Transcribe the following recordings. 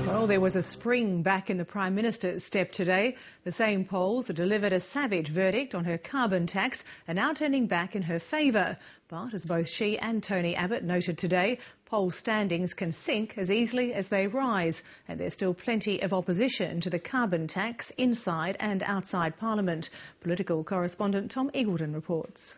Well, there was a spring back in the Prime Minister's step today. The same polls that delivered a savage verdict on her carbon tax are now turning back in her favour. But as both she and Tony Abbott noted today, poll standings can sink as easily as they rise. And there's still plenty of opposition to the carbon tax inside and outside Parliament. Political correspondent Tom Eagleton reports.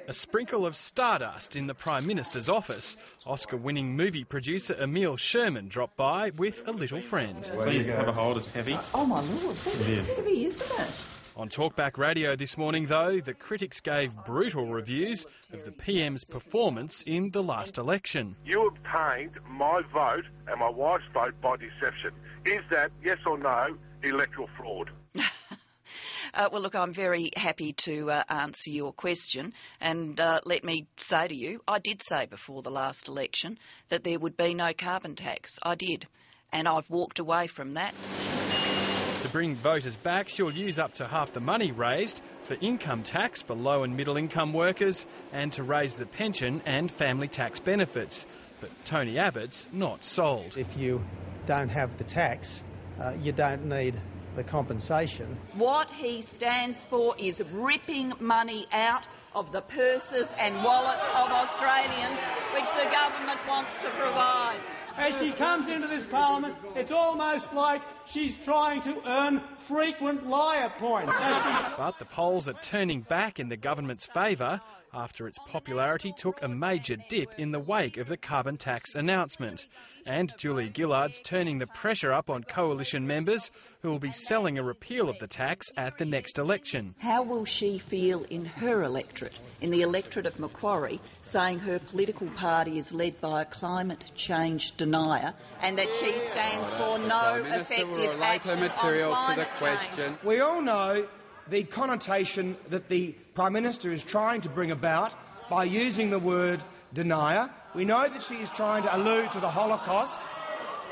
A sprinkle of stardust in the Prime Minister's office. Oscar-winning movie producer Emile Sherman dropped by with a little friend. Please have a hold, it's heavy. Oh my lord, that's heavy, isn't it? On Talkback Radio this morning, though, the critics gave brutal reviews of the PM's performance in the last election. You obtained my vote and my wife's vote by deception. Is that, yes or no, electoral fraud? Well, look, I'm very happy to answer your question. And let me say to you, I did say before the last election that there would be no carbon tax. I did. And I've walked away from that. To bring voters back, she'll use up to half the money raised for income tax for low and middle income workers and to raise the pension and family tax benefits. But Tony Abbott's not sold. If you don't have the tax, you don't need the compensation. What he stands for is ripping money out of the purses and wallets of Australians, which the government wants to provide. As she comes into this Parliament, it's almost like she's trying to earn frequent liar points. But the polls are turning back in the government's favour after its popularity took a major dip in the wake of the carbon tax announcement. And Julie Gillard's turning the pressure up on coalition members who will be selling a repeal of the tax at the next election. How will she feel in her electorate, in the electorate of Macquarie, saying her political party is led by a climate change denier and that she stands for no effective action on climate change? We all know the connotation that the Prime Minister is trying to bring about by using the word denier. We know that she is trying to allude to the Holocaust.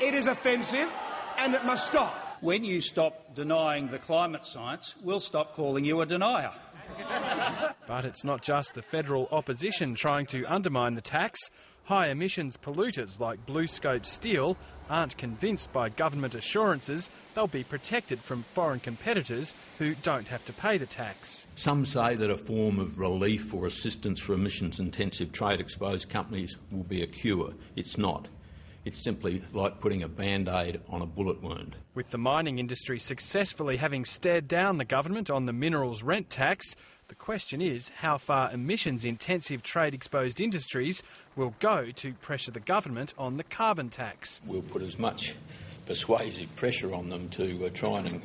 It is offensive and it must stop. When you stop denying the climate science, we'll stop calling you a denier. But it's not just the federal opposition trying to undermine the tax. High emissions polluters like BlueScope Steel aren't convinced by government assurances they'll be protected from foreign competitors who don't have to pay the tax. Some say that a form of relief or assistance for emissions-intensive trade-exposed companies will be a cure. It's not. It's simply like putting a Band-Aid on a bullet wound. With the mining industry successfully having stared down the government on the minerals rent tax, the question is how far emissions-intensive trade-exposed industries will go to pressure the government on the carbon tax. We'll put as much persuasive pressure on them to try and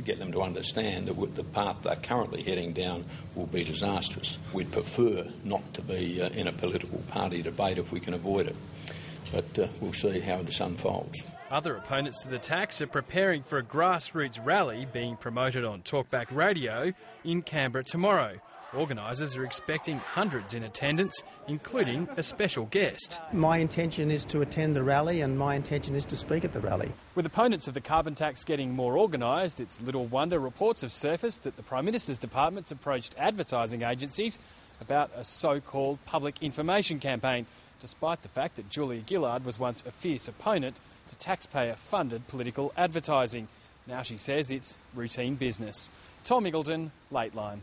get them to understand that the path they're currently heading down will be disastrous. We'd prefer not to be in a political party debate if we can avoid it. But we'll see how this unfolds. Other opponents to the tax are preparing for a grassroots rally being promoted on Talkback Radio in Canberra tomorrow. Organisers are expecting hundreds in attendance, including a special guest. My intention is to attend the rally and my intention is to speak at the rally. With opponents of the carbon tax getting more organised, it's little wonder reports have surfaced that the Prime Minister's department's approached advertising agencies about a so-called public information campaign, despite the fact that Julia Gillard was once a fierce opponent to taxpayer-funded political advertising. Now she says it's routine business. Tom Eagleton, Lateline.